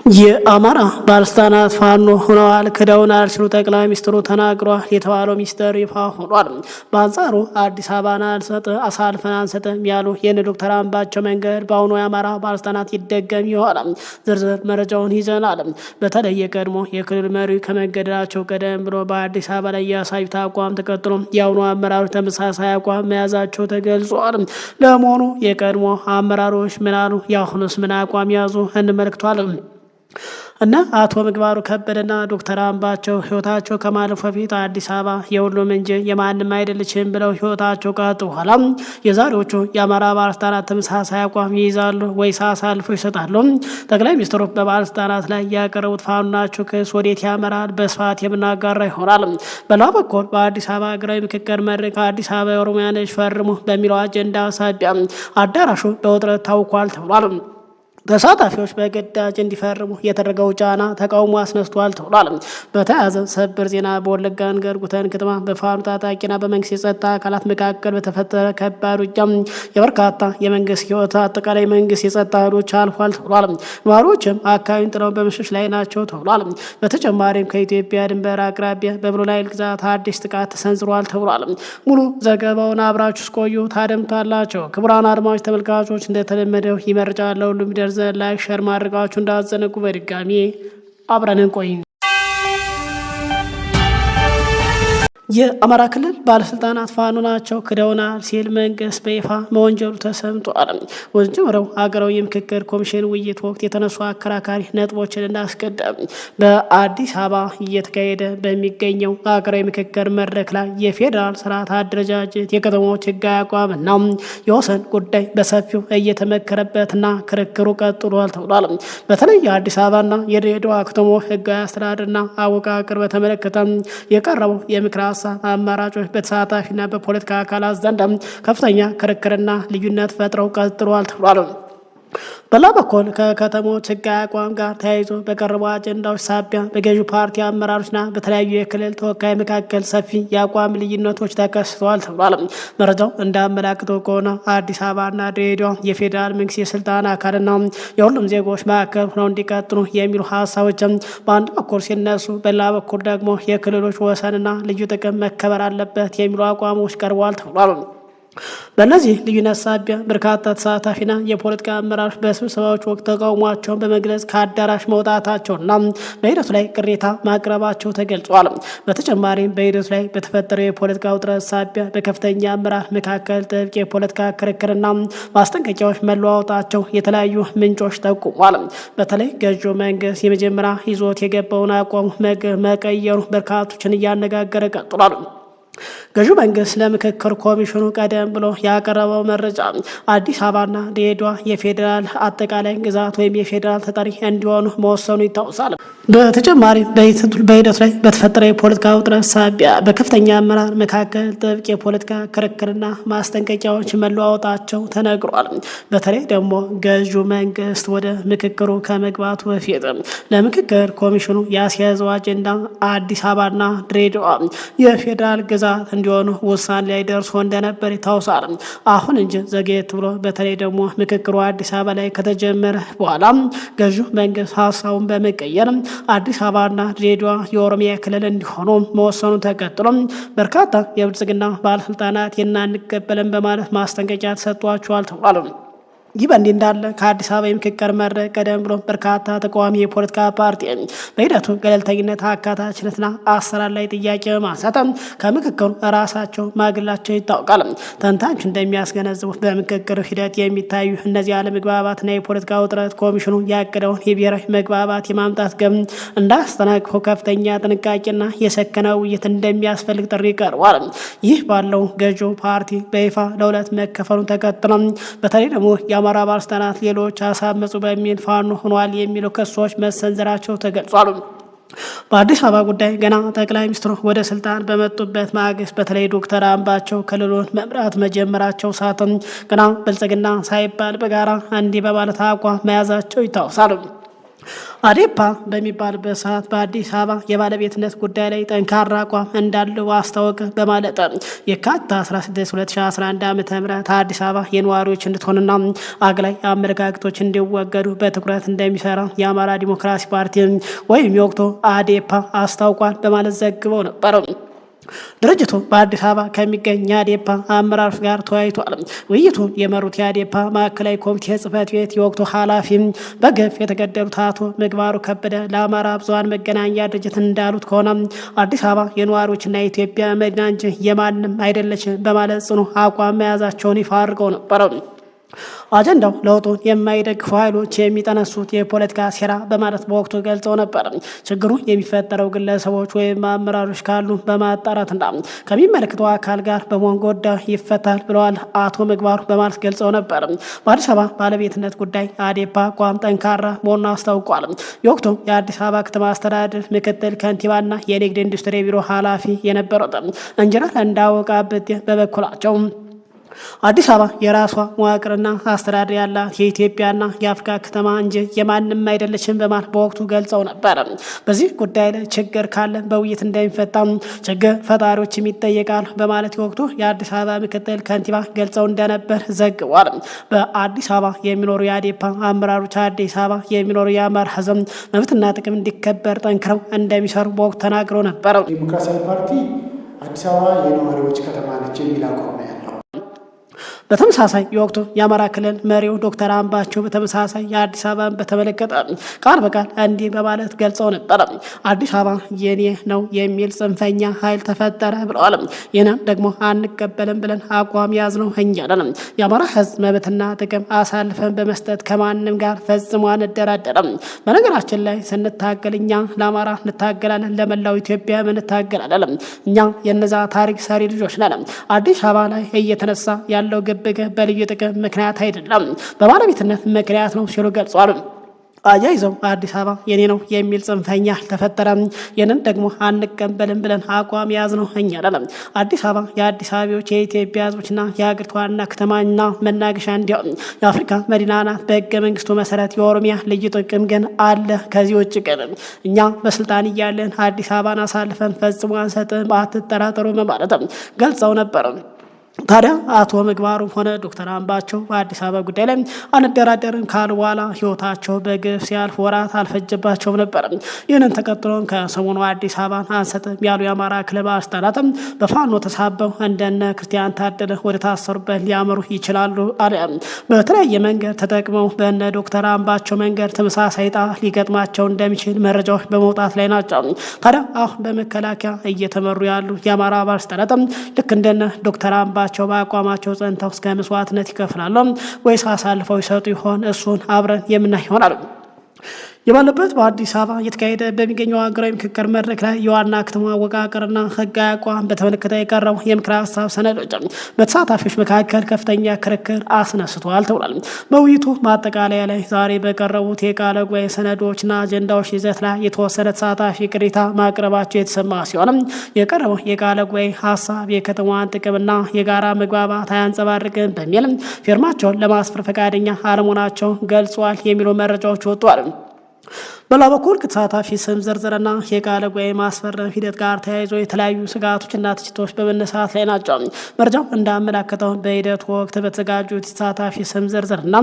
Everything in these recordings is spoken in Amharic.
የአማራ ባለስልጣናት ፋኖ ሆነዋል ክደውናል ሲሉ ጠቅላይ ሚኒስትሩ ተናግረዋል የተባለው ሚስጥር ይፋ ሆኗል። በአንጻሩ አዲስ አበባን አሳልፈን አንሰጥም ያሉ የነ ዶክተር አምባቸው መንገድ በአሁኑ የአማራ ባለስልጣናት ይደገም ይሆናል። ዝርዝር መረጃውን ይዘናል። በተለይ የቀድሞ የክልል መሪ ከመገደላቸው ቀደም ብሎ በአዲስ አበባ ላይ ያሳዩት አቋም ተከትሎ የአሁኑ አመራሮች ተመሳሳይ አቋም መያዛቸው ተገልጿል። ለመሆኑ የቀድሞ አመራሮች ምን አሉ? የአሁኑስ ምን አቋም ያዙ? እንመለከታለን። እና አቶ ምግባሩ ከበደና ዶክተር አምባቸው ህይወታቸው ከማለፉ በፊት አዲስ አበባ የሁሉም እንጂ የማንም አይደለችም ብለው ህይወታቸው ቀጥሏል። የዛሬዎቹ የአማራ ባለስልጣናት ተመሳሳይ አቋም ይይዛሉ ወይስ አሳልፎ ይሰጣሉ? ጠቅላይ ሚኒስትሩ በባለስልጣናት ላይ ያቀረቡት ፋኖናቸው ክስ ወዴት ያመራል? በስፋት የምናጋራ ይሆናል። በሌላ በኩል በአዲስ አበባ ሀገራዊ ምክክር መድረክ አዲስ አበባ የኦሮሚያ ነች ፈርሙ በሚለው አጀንዳ ሳቢያ አዳራሹ በውጥረት ታውቋል ተብሏል። ተሳታፊዎች በግዳጅ እንዲፈርሙ የተደረገው ጫና ተቃውሞ አስነስቷል ተብሏል። በተያያዘ ሰበር ዜና በወለጋ ገርጉተን ከተማ በፋኖ ታጣቂና በመንግስት የጸጥታ አካላት መካከል በተፈጠረ ከባድ ውጊያ የበርካታ የመንግስት ህይወት አጠቃላይ መንግስት የጸጥታ ኃይሎች አልፏል ተብሏል። ነዋሪዎችም አካባቢውን ጥለው በመሸሽ ላይ ናቸው ተብሏል። በተጨማሪም ከኢትዮጵያ ድንበር አቅራቢያ በብሉ ናይል ግዛት አዲስ ጥቃት ተሰንዝሯል ተብሏል። ሙሉ ዘገባውን አብራችሁ ቆዩ ታደምጣላችሁ። ክቡራን አድማጭ ተመልካቾች እንደተለመደው ይመርጫል ለሁሉም ይደርሳል። ላይክ ሸር ማድረጋችሁ እንዳትዘነጉ። በድጋሚ አብረን እንቆይ። የአማራ ክልል ባለስልጣናት ፋኖ ናቸው ክደውናል ሲል መንግስት በይፋ መወንጀሉ ተሰምቷል። ወንጀሉ ሀገራዊ የምክክር ኮሚሽን ውይይት ወቅት የተነሱ አከራካሪ ነጥቦችን እናስቀድም። በአዲስ አበባ እየተካሄደ በሚገኘው ሀገራዊ ምክክር መድረክ ላይ የፌዴራል ስርዓት አደረጃጀት፣ የከተሞች ህጋዊ አቋምና የወሰን ጉዳይ በሰፊው እየተመከረበትና ክርክሩ ቀጥሏል ተብሏል። በተለይ የአዲስ አበባና የድሬዳዋ ከተሞች ህጋዊ አስተዳደርና አወቃቀር በተመለከተ የቀረበው የምክር አማራጮች በተሳታፊና በፖለቲካ አካላት ዘንድ ከፍተኛ ክርክርና ልዩነት ፈጥረው ቀጥሏል ተብሏል። በሌላ በኩል ከከተሞች ህጋዊ አቋም ጋር ተያይዞ በቀረቡ አጀንዳዎች ሳቢያ በገዢው ፓርቲ አመራሮችና በተለያዩ የክልል ተወካይ መካከል ሰፊ የአቋም ልዩነቶች ተከስተዋል ተብሏል። መረጃው እንዳመላክተው ከሆነ አዲስ አበባና ድሬዳዋ የፌዴራል መንግስት የስልጣን አካልና የሁሉም ዜጎች ማዕከል ሆነው እንዲቀጥሉ የሚሉ ሀሳቦችም በአንድ በኩል ሲነሱ፣ በሌላ በኩል ደግሞ የክልሎች ወሰንና ልዩ ጥቅም መከበር አለበት የሚሉ አቋሞች ቀርበዋል ተብሏል። በእነዚህ ልዩነት ሳቢያ በርካታ ተሳታፊና የፖለቲካ አመራሮች በስብሰባዎች ወቅት ተቃውሟቸውን በመግለጽ ከአዳራሽ መውጣታቸውና በሂደቱ ላይ ቅሬታ ማቅረባቸው ተገልጿል። በተጨማሪም በሂደቱ ላይ በተፈጠረው የፖለቲካ ውጥረት ሳቢያ በከፍተኛ አመራር መካከል ጥብቅ የፖለቲካ ክርክርና ማስጠንቀቂያዎች መለዋወጣቸው የተለያዩ ምንጮች ጠቁሟል። በተለይ ገዢው መንግስት የመጀመሪያ ይዞት የገባውን አቋም መቀየሩ በርካቶችን እያነጋገረ ቀጥሏል። ገዢው መንግስት ለምክክር ኮሚሽኑ ቀደም ብሎ ያቀረበው መረጃ አዲስ አበባና ድሬዳዋ የፌዴራል አጠቃላይ ግዛት ወይም የፌዴራል ተጠሪ እንዲሆኑ መወሰኑ ይታወሳል። በተጨማሪም በሂደቱ ላይ በተፈጠረ የፖለቲካ ውጥረት ሳቢያ በከፍተኛ አመራር መካከል ጥብቅ የፖለቲካ ክርክርና ማስጠንቀቂያዎች መለዋወጣቸው ተነግሯል። በተለይ ደግሞ ገዢው መንግስት ወደ ምክክሩ ከመግባቱ በፊት ለምክክር ኮሚሽኑ ያስያዘው አጀንዳ አዲስ አበባና ድሬዳዋ የፌዴራል ግዛት እንዲሆኑ ውሳኔ ላይ ደርሶ እንደነበር ይታወሳል። አሁን እንጂ ዘግየት ብሎ በተለይ ደግሞ ምክክሩ አዲስ አበባ ላይ ከተጀመረ በኋላ ገዢው መንግስት ሀሳቡን በመቀየር አዲስ አበባና ድሬዳዋ የኦሮሚያ ክልል እንዲሆኑ መወሰኑ ተከትሎ በርካታ የብልጽግና ባለስልጣናት አንቀበልም በማለት ማስጠንቀቂያ ተሰጥቷቸዋል ተብሏል። ይህ በእንዲህ እንዳለ ከአዲስ አበባ የምክክር መድረክ ቀደም ብሎ በርካታ ተቃዋሚ የፖለቲካ ፓርቲ በሂደቱ ገለልተኝነት፣ አካታችነትና አሰራር ላይ ጥያቄ በማንሳት ከምክክሩ ራሳቸው ማግላቸው ይታወቃል። ተንታኞች እንደሚያስገነዝቡት በምክክር ሂደት የሚታዩ እነዚህ አለመግባባትና የፖለቲካ ውጥረት ኮሚሽኑ ያቀደውን የብሔራዊ መግባባት የማምጣት ግብ እንዳያስተናግፈው ከፍተኛ ጥንቃቄና የሰከነ ውይይት እንደሚያስፈልግ ጥሪ ቀርቧል። ይህ ባለው ገዢው ፓርቲ በይፋ ለሁለት መከፈሉን ተከትሎ በተለይ ደግሞ የአማራ ባለስልጣናት ሌሎች አሳመጹ በሚል ፋኖ ሆኗል የሚሉ ክሶች መሰንዘራቸው ተገልጿል። በአዲስ አበባ ጉዳይ ገና ጠቅላይ ሚኒስትሩ ወደ ስልጣን በመጡበት ማግስት በተለይ ዶክተር አምባቸው ክልሉን መምራት መጀመራቸው ሳትም ገና ብልጽግና ሳይባል በጋራ እንዲህ በማለት አቋም መያዛቸው ይታወሳል። አዴፓ በሚባልበት ሰዓት በአዲስ አበባ የባለቤትነት ጉዳይ ላይ ጠንካራ አቋም እንዳለው አስታወቀ በማለት የካቲት 16 2011 ዓ.ም አዲስ አበባ የነዋሪዎች እንድትሆንና አግላይ አመለካከቶች እንዲወገዱ በትኩረት እንደሚሰራ የአማራ ዲሞክራሲ ፓርቲ ወይም የወቅቱ አዴፓ አስታውቋል በማለት ዘግበው ነበር። ድርጅቱ በአዲስ አበባ ከሚገኝ የአዴፓ አመራሮች ጋር ተወያይቷል። ውይይቱን የመሩት የአዴፓ ማዕከላዊ ኮሚቴ ጽህፈት ቤት የወቅቱ ኃላፊ በግፍ የተገደሉት አቶ ምግባሩ ከበደ ለአማራ ብዙኃን መገናኛ ድርጅት እንዳሉት ከሆነ አዲስ አበባ የነዋሪዎችና የኢትዮጵያ መዲና እንጂ የማንም አይደለች በማለት ጽኑ አቋም መያዛቸውን ይፋ አድርገው ነበር። አጀንዳው ለውጡን የማይደግፉ ኃይሎች የሚጠነሱት የፖለቲካ ሴራ በማለት በወቅቱ ገልጸው ነበር። ችግሩ የሚፈጠረው ግለሰቦች ወይም አመራሮች ካሉ በማጣራትና ከሚመለከተው አካል ጋር በመሆን ጉዳዩ ይፈታል ብለዋል አቶ ምግባሩ በማለት ገልጸው ነበር። በአዲስ አበባ ባለቤትነት ጉዳይ አዴፓ አቋም ጠንካራ መሆኑን አስታውቋል። የወቅቱ የአዲስ አበባ ከተማ አስተዳደር ምክትል ከንቲባና የንግድ ኢንዱስትሪ ቢሮ ኃላፊ የነበሩት ኢንጂነር እንዳወቀ አብቴ በበኩላቸው አዲስ አበባ የራሷ መዋቅርና አስተዳደር ያላት የኢትዮጵያና የአፍሪካ ከተማ እንጂ የማንም አይደለችም በማለት በወቅቱ ገልጸው ነበር። በዚህ ጉዳይ ላይ ችግር ካለ በውይይት እንደሚፈታ ችግር ፈጣሪዎችም ይጠየቃል በማለት የወቅቱ የአዲስ አበባ ምክትል ከንቲባ ገልጸው እንደነበር ዘግቧል። በአዲስ አበባ የሚኖሩ የአዴፓ አመራሮች አዲስ አበባ የሚኖሩ የአማራ ሕዝብ መብትና ጥቅም እንዲከበር ጠንክረው እንደሚሰሩ በወቅቱ ተናግረው ነበር። ዲሞክራሲያዊ ፓርቲ አዲስ አበባ የነዋሪዎች ከተማ ነች የሚል አቋም ነው ያለው። በተመሳሳይ የወቅቱ የአማራ ክልል መሪው ዶክተር አምባቸው በተመሳሳይ የአዲስ አበባን በተመለከተ ቃል በቃል እንዲህ በማለት ገልጸው ነበር። አዲስ አበባ የኔ ነው የሚል ጽንፈኛ ኃይል ተፈጠረ ብለዋል። ይህንን ደግሞ አንቀበልም ብለን አቋም ያዝነው እኛ ነን። የአማራ ሕዝብ መብትና ጥቅም አሳልፈን በመስጠት ከማንም ጋር ፈጽሞ አንደራደርም። በነገራችን ላይ ስንታገል እኛ ለአማራ እንታገላለን፣ ለመላው ኢትዮጵያ እንታገላለን። እኛ የነዛ ታሪክ ሰሪ ልጆች ነን። አዲስ አበባ ላይ እየተነሳ ያለው በልዩ ጥቅም ምክንያት አይደለም፣ በባለቤትነት ምክንያት ነው ሲሉ ገልጿል። አያይዘው አዲስ አበባ የኔ ነው የሚል ጽንፈኛ ተፈጠረ፣ ይህንን ደግሞ አንቀበልም ብለን አቋም ያዝነው እኛ አይደለም። አዲስ አበባ የአዲስ አበባዎች የኢትዮጵያ ህዝቦችና የሀገሪቱ ዋና ከተማና መናገሻ እንዲሆን የአፍሪካ መዲና ናት። በህገ መንግስቱ መሰረት የኦሮሚያ ልዩ ጥቅም ግን አለ። ከዚህ ውጭ ግን እኛ በስልጣን እያለን አዲስ አበባን አሳልፈን ፈጽሞ አንሰጥም፣ አትጠራጠሩ በማለት ገልጸው ነበር። ታዲያ አቶ ምግባሩ ሆነ ዶክተር አምባቸው በአዲስ አበባ ጉዳይ ላይ አንደራደርም ካሉ በኋላ ህይወታቸው በግፍ ሲያልፍ ወራት አልፈጀባቸውም ነበር። ይህንን ተከትሎ ከሰሞኑ አዲስ አበባን አንሰጥም ያሉ የአማራ ክልል ባለስልጣናት በፋኖ ተሳበው እንደነ ክርስቲያን ታደለ ወደ ታሰሩበት ሊያመሩ ይችላሉ አለ። በተለያየ መንገድ ተጠቅመው በእነ ዶክተር አምባቸው መንገድ ተመሳሳይ ዕጣ ሊገጥማቸው እንደሚችል መረጃዎች በመውጣት ላይ ናቸው። ታዲያ አሁን በመከላከያ እየተመሩ ያሉ የአማራ ባለስልጣናት ልክ እንደነ ዶክተር አምባቸው በአቋማቸው ጸንተው እስከ መስዋዕትነት ይከፍላሉ ወይስ አሳልፈው ይሰጡ ይሆን? እሱን አብረን የምናይ ይሆናል። የባለበት በአዲስ አበባ እየተካሄደ በሚገኘው ሀገራዊ ምክክር መድረክ ላይ የዋና ከተማ አወቃቀርና ህጋዊ አቋም በተመለከተ የቀረቡ የምክር ሀሳብ ሰነዶች በተሳታፊዎች መካከል ከፍተኛ ክርክር አስነስተዋል ተብሏል። በውይይቱ ማጠቃለያ ላይ ዛሬ በቀረቡት የቃለ ጉባኤ ሰነዶችና አጀንዳዎች ይዘት ላይ የተወሰነ ተሳታፊ ቅሬታ ማቅረባቸው የተሰማ ሲሆንም የቀረበው የቃለ ጉባኤ ሀሳብ የከተማዋን ጥቅምና የጋራ መግባባት አያንጸባርቅም በሚል ፊርማቸውን ለማስፈር ፈቃደኛ አለመሆናቸው ገልጿል የሚሉ መረጃዎች ወጥቷል። በሌላ በኩል ከተሳታፊ ስም ዝርዝርና የቃለ ጉባኤ ማስፈረም ሂደት ጋር ተያይዞ የተለያዩ ስጋቶችና ትችቶች በመነሳት ላይ ናቸው። መረጃው እንዳመላከተው በሂደቱ ወቅት በተዘጋጁት የተሳታፊ ስም ዝርዝርና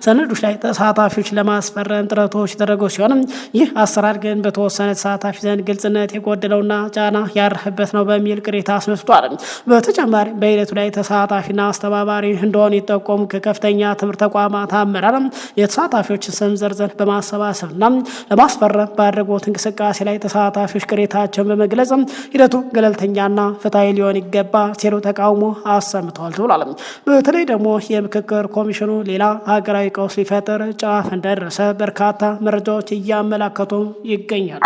ሰነዶች ላይ ተሳታፊዎች ለማስፈረም ጥረቶች የተደረጉ ሲሆን ይህ አሰራር ግን በተወሰነ ተሳታፊ ዘንድ ግልጽነት የጎደለውና ጫና ያረፈበት ነው በሚል ቅሬታ አስነስቷል። በተጨማሪ በሂደቱ ላይ ተሳታፊና አስተባባሪ እንደሆኑ የጠቆሙ ከከፍተኛ ትምህርት ተቋማት አመራር የተሳታፊዎችን ስም ዝርዝር በማሰባሰብና ለማስፈረም ባደረጉት እንቅስቃሴ ላይ ተሳታፊዎች ቅሬታቸውን በመግለጽ ሂደቱ ገለልተኛና ፍትሐዊ ሊሆን ይገባ ሲሉ ተቃውሞ አሰምተዋል ተብሏል። በተለይ ደግሞ የምክክር ኮሚሽኑ ሌላ ሀገራዊ ቀውስ ሊፈጥር ጫፍ እንደደረሰ በርካታ መረጃዎች እያመላከቱ ይገኛሉ።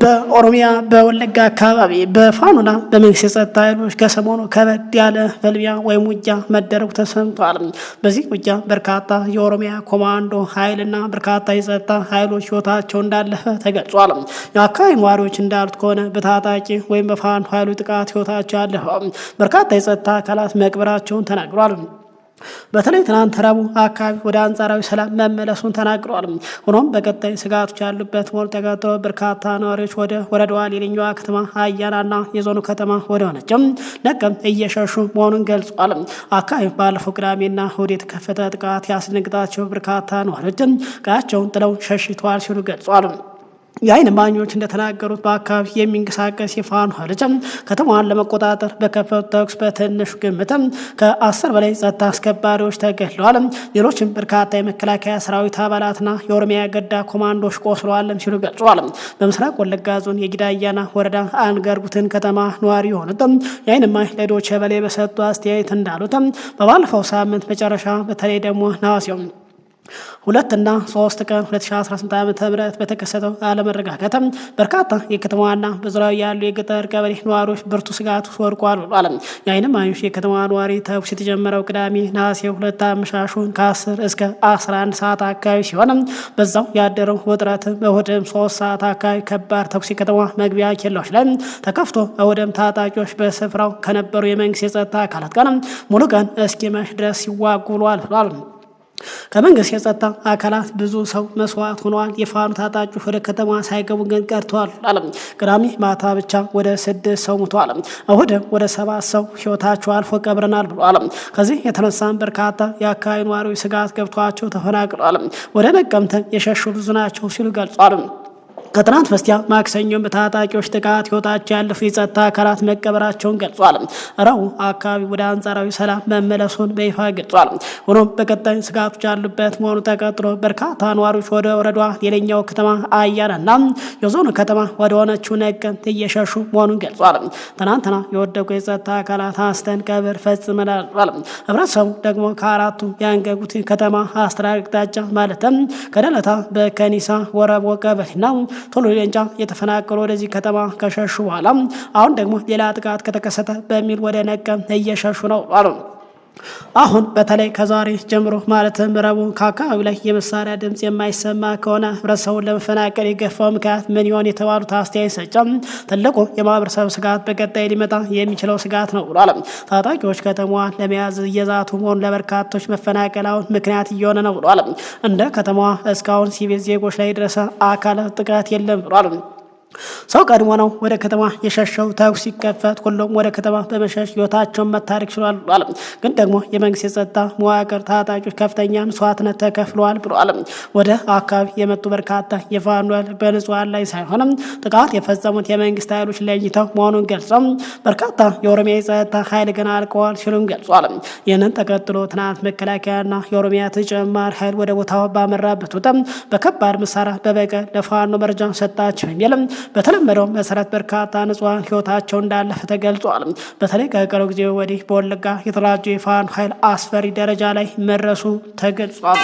በኦሮሚያ በወለጋ አካባቢ በፋኖና በመንግስት የጸጥታ ኃይሎች ከሰሞኑ ከበድ ያለ ፍልሚያ ወይም ውጊያ መደረጉ ተሰምቷል። በዚህ ውጊያ በርካታ የኦሮሚያ ኮማንዶ ኃይልና በርካታ የጸጥታ ኃይሎች ህይወታቸው እንዳለፈ ተገልጿል። የአካባቢ ነዋሪዎች እንዳሉት ከሆነ በታጣቂ ወይም በፋኖ ኃይሎች ጥቃት ህይወታቸው ያለፈ በርካታ የጸጥታ አካላት መቅበራቸውን ተናግሯል። በተለይ ትናንት ረቡዕ አካባቢ ወደ አንጻራዊ ሰላም መመለሱን ተናግረዋል። ሆኖም በቀጣይ ስጋቶች ያሉበት መሆኑ ተከትሎ በርካታ ነዋሪዎች ወደ ወረዳዋ ሌላኛዋ ከተማ አያናና የዞኑ ከተማ ወደ ሆነችው ነቀምት እየሸሹ መሆኑን ገልጿል። አካባቢ ባለፈው ቅዳሜና እሁድ የተከፈተ ጥቃት ያስደነግጣቸው በርካታ ነዋሪዎችን ቀያቸውን ጥለው ሸሽተዋል ሲሉ ገልጿል። የዓይን እማኞች እንደተናገሩት በአካባቢ የሚንቀሳቀስ የፋኖ ኃይሎች ከተማዋን ለመቆጣጠር በከፈቱት ተኩስ በትንሹ ግምትም ከ10 በላይ ጸጥታ አስከባሪዎች ተገድለዋል። ሌሎችም በርካታ የመከላከያ ሰራዊት አባላትና የኦሮሚያ ገዳ ኮማንዶች ቆስለዋል ሲሉ ገልጸዋል። በምስራቅ ወለጋ ዞን የጊዳ አያና ወረዳ አንገርጉትን ከተማ ነዋሪ የሆኑት የዓይን እማኝ ለዶይቼ ቬለ በሰጡ አስተያየት እንዳሉት በባለፈው ሳምንት መጨረሻ በተለይ ደግሞ ነሐሴ 2 እና 3 ቀን 2018 ዓ.ም በተከሰተው አለመረጋጋት በርካታ የከተማዋና በዙሪያው ያሉ የገጠር ቀበሌ ነዋሪዎች ብርቱ ስጋት ውስጥ ወድቀዋል ብሏል። የዓይን እማኞች የከተማ ነዋሪ ተኩስ የተጀመረው ቅዳሜ ነሐሴ 2 አመሻሹን ከ10 እስከ 11 ሰዓት አካባቢ ሲሆን በዛው ያደረው ውጥረት እሁድም 3 ሰዓት አካባቢ ከባድ ተኩስ የከተማ መግቢያ ኬላዎች ላይ ተከፍቶ እሁድም ታጣቂዎች በስፍራው ከነበሩ የመንግስት የጸጥታ አካላት ጋር ሙሉ ቀን እስኪመሽ ድረስ ሲዋጉ ውለዋል ብሏል። ከመንግስት የጸጥታ አካላት ብዙ ሰው መስዋዕት ሆነዋል። የፋኖ ታጣቂዎች ወደ ከተማ ሳይገቡ ግን ቀርተዋል አለም። ቅዳሜ ማታ ብቻ ወደ 6 ሰው ሞተዋል። እሁድ ወደ 7 ሰው ህይወታቸው አልፎ ቀብረናል ብሏል። ከዚህ የተነሳም በርካታ የአካባቢ ነዋሪዎች ስጋት ገብቷቸው ተፈናቅለዋል። ወደ ነቀምት የሸሹ ብዙ ናቸው ሲሉ ገልጿል። ከትናንት በስቲያ ማክሰኞም በታጣቂዎች ጥቃት ህይወታቸው ያለፉ የጸጥታ አካላት መቀበራቸውን ገልጿል። ረቡዕ አካባቢ ወደ አንጻራዊ ሰላም መመለሱን በይፋ ገልጿል። ሆኖም በቀጣይ ስጋቶች ያሉበት መሆኑ ተቀጥሎ በርካታ ነዋሪዎች ወደ ወረዳዋ ሌላኛው ከተማ አያናና የዞኑ ከተማ ወደ ሆነችው ነቀምት እየሸሹ መሆኑን ገልጿል። ትናንትና የወደቁ የጸጥታ አካላት አንስተን ቀብር ፈጽመናል ብሏል። ህብረተሰቡ ደግሞ ከአራቱ የአንገጉት ከተማ አስተዳደር አቅጣጫ ማለትም ከደለታ፣ በከኒሳ፣ ወረቦ ቀበሌና ቶሎ ሌንጫ የተፈናቀሉ ወደዚህ ከተማ ከሸሹ በኋላ አሁን ደግሞ ሌላ ጥቃት ከተከሰተ በሚል ወደ ነቀምት እየሸሹ ነው አሉ። አሁን በተለይ ከዛሬ ጀምሮ ማለትም ረቡዕ ከአካባቢ ላይ የመሳሪያ ድምፅ የማይሰማ ከሆነ ህብረተሰቡን ለመፈናቀል የገፋው ምክንያት ምን ይሆን የተባሉት አስተያየት ሰጭም ትልቁ የማህበረሰብ ስጋት በቀጣይ ሊመጣ የሚችለው ስጋት ነው ብሏል። ታጣቂዎች ከተማዋን ለመያዝ እየዛቱ መሆኑ ለበርካቶች መፈናቀል አሁን ምክንያት እየሆነ ነው ብሏል። እንደ ከተማዋ እስካሁን ሲቪል ዜጎች ላይ የደረሰ አካል ጥቃት የለም ብሏል። ሰው ቀድሞ ነው ወደ ከተማ የሸሸው። ተኩስ ሲከፈት ሁሉም ወደ ከተማ በመሸሽ ህይወታቸውን መታደግ ችሏል ብሏል። ግን ደግሞ የመንግስት የጸጥታ መዋቅር ታጣቂዎች ከፍተኛ መስዋዕትነት ተከፍለዋል ብሏል። ወደ አካባቢ የመጡ በርካታ የፋኖ በንጹሃን ላይ ሳይሆንም ጥቃት የፈጸሙት የመንግስት ኃይሎች ለይተው መሆኑን ገልጸው በርካታ የኦሮሚያ የጸጥታ ኃይል ገና አልቀዋል ሲሉም ገልጿል። ይህንን ተከትሎ ትናንት መከላከያና የኦሮሚያ ተጨማሪ ኃይል ወደ ቦታው ባመራበት ወቅት በከባድ መሳሪያ በበቀል ለፋኖ መረጃ ሰጣቸው የሚልም በተለመደው መሰረት በርካታ ንጹሃን ህይወታቸው እንዳለፈ ተገልጿል። በተለይ ከቅርብ ጊዜ ወዲህ በወለጋ የተደራጀ የፋኖ ኃይል አስፈሪ ደረጃ ላይ መድረሱ ተገልጿል።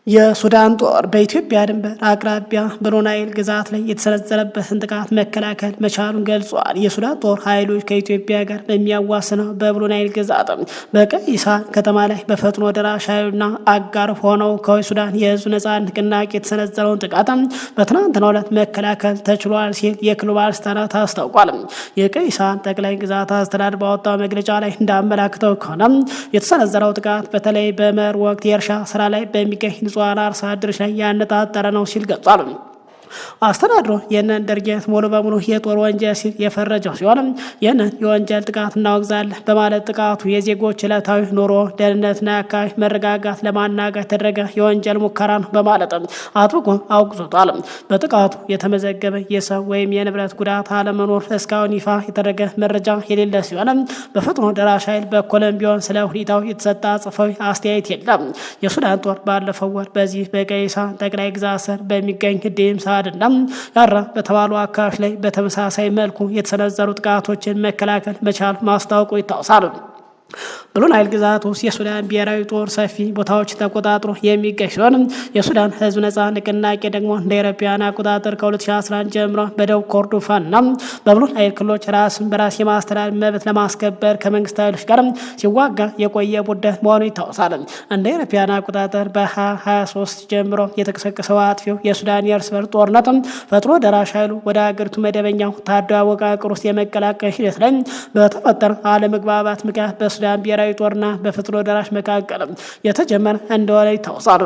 የሱዳን ጦር በኢትዮጵያ ድንበር አቅራቢያ ብሉ ናይል ግዛት ላይ የተሰነዘረበትን ጥቃት መከላከል መቻሉን ገልጿል። የሱዳን ጦር ኃይሎች ከኢትዮጵያ ጋር በሚያዋስነው በብሉ ናይል ግዛት በቀይ ሳህል ከተማ ላይ በፈጥኖ ደራሽ ኃይሉና አጋር ሆነው ከሱዳን የህዝብ ነጻነት ንቅናቄ የተሰነዘረውን ጥቃት በትናንትናው ዕለት መከላከል ተችሏል ሲል የክልሉ ባለስልጣናት አስታውቋል። የቀይ ሳህል ጠቅላይ ግዛት አስተዳደር ባወጣው መግለጫ ላይ እንዳመላክተው ከሆነ የተሰነዘረው ጥቃት በተለይ በመኸር ወቅት የእርሻ ስራ ላይ በሚገኝ ንጹሃን አርሶ አደሮች ላይ ያነጣጠረ ነው ሲል ገልጿል። አስተዳድሮ ይህንን ድርጊት ሙሉ በሙሉ የጦር ወንጀል ሲል የፈረጀው ሲሆንም ይህንን የወንጀል ጥቃት እናወግዛለን በማለት ጥቃቱ የዜጎች ዕለታዊ ኑሮ፣ ደህንነትና የአካባቢ መረጋጋት ለማናጋት የተደረገ የወንጀል ሙከራ ነው በማለት አጥብቆ አውግዞታል። በጥቃቱ የተመዘገበ የሰው ወይም የንብረት ጉዳት አለመኖር እስካሁን ይፋ የተደረገ መረጃ የሌለ ሲሆንም በፈጥኖ ደራሽ ኃይል በኩልም ቢሆን ስለ ሁኔታው የተሰጠ ጽሑፋዊ አስተያየት የለም። የሱዳን ጦር ባለፈው ወር በዚህ በቀይ ሳህል ጠቅላይ ግዛት ስር በሚገኝ ዴምሳ እና ያራ በተባሉ አካባቢዎች ላይ በተመሳሳይ መልኩ የተሰነዘሩ ጥቃቶችን መከላከል መቻል ማስታወቁ ይታወሳል። ብሉ ናይል ግዛት ውስጥ የሱዳን ብሔራዊ ጦር ሰፊ ቦታዎች ተቆጣጥሮ የሚገኝ ሲሆን የሱዳን ህዝብ ነጻ ንቅናቄ ደግሞ እንደ አውሮፓውያን አቆጣጠር ከ2011 ጀምሮ በደቡብ ኮርዶፋንና በብሉ ናይል ክልሎች ራስን በራስ የማስተዳደር መብት ለማስከበር ከመንግስት ኃይሎች ጋር ሲዋጋ የቆየ ቡድን መሆኑ ይታወሳል። እንደ አውሮፓውያን አቆጣጠር በ2023 ጀምሮ የተቀሰቀሰው አጥፊው የሱዳን የእርስ በርስ ጦርነት ፈጥኖ ደራሽ ኃይሉ ወደ ሀገሪቱ መደበኛ ወታደራዊ አወቃቀር ውስጥ የመቀላቀል ሂደት ላይ በተፈጠረ አለመግባባት ምክንያት በሱዳን ብሔራዊ ጦርና በፈጥኖ ደራሽ መካከል የተጀመረ እንደሆነ ይታወሳል።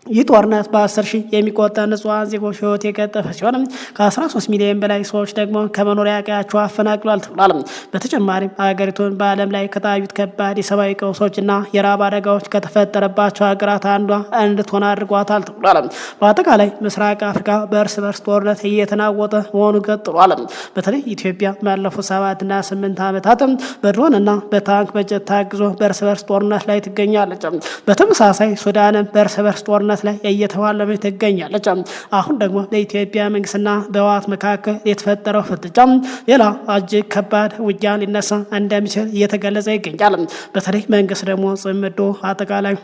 ይህ ጦርነት በ10 ሺህ የሚቆጠር ንጹሃን ዜጎች ህይወት የቀጠፈ ሲሆን ከ13 ሚሊዮን በላይ ሰዎች ደግሞ ከመኖሪያ ቀያቸው አፈናቅሏል ተብሏል። በተጨማሪም ሀገሪቱን በዓለም ላይ ከታዩት ከባድ የሰብአዊ ቀውሶችና የራብ አደጋዎች ከተፈጠረባቸው ሀገራት አንዷ እንድትሆን አድርጓታል ተብሏል። በአጠቃላይ ምስራቅ አፍሪካ በእርስ በርስ ጦርነት እየተናወጠ መሆኑ ቀጥሏል። በተለይ ኢትዮጵያ ባለፉት 7 እና 8 ዓመታት በድሮንና በታንክ በጀት ታግዞ በእርስ በርስ ጦርነት ላይ ትገኛለች። በተመሳሳይ ሱዳንም በእርስ በርስ ጦርነት ላይ እየተዋለመች ትገኛለች። አሁን ደግሞ በኢትዮጵያ መንግስትና በህወሓት መካከል የተፈጠረው ፍጥጫ ሌላ እጅግ ከባድ ውጊያ ሊነሳ እንደሚችል እየተገለጸ ይገኛል። በተለይ መንግስት ደግሞ ጽምዶ አጠቃላይ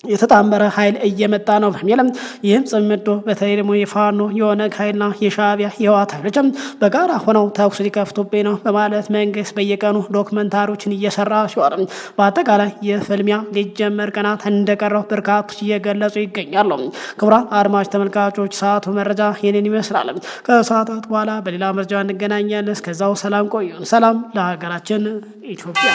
የተጣመረ ኃይል እየመጣ ነው በሚል ይህም ጽምዶ በተለይ ደግሞ የፋኖ የኦነግ ኃይልና የሻዕቢያ የህወሓት ኃይሎች በጋራ ሆነው ተኩስ ሊከፍቱብኝ ነው በማለት መንግስት በየቀኑ ዶክመንታሪዎችን እየሰራ ሲሆን በአጠቃላይ የፍልሚያ ሊጀመር ቀናት እንደቀረው በርካቶች እየገለጹ ይገኛሉ። ክቡራን አድማጭ ተመልካቾች ሰዓቱ መረጃ ይህንን ይመስላል። ከሰዓታት በኋላ በሌላ መረጃ እንገናኛለን። እስከዛው ሰላም ቆዩን። ሰላም ለሀገራችን ኢትዮጵያ።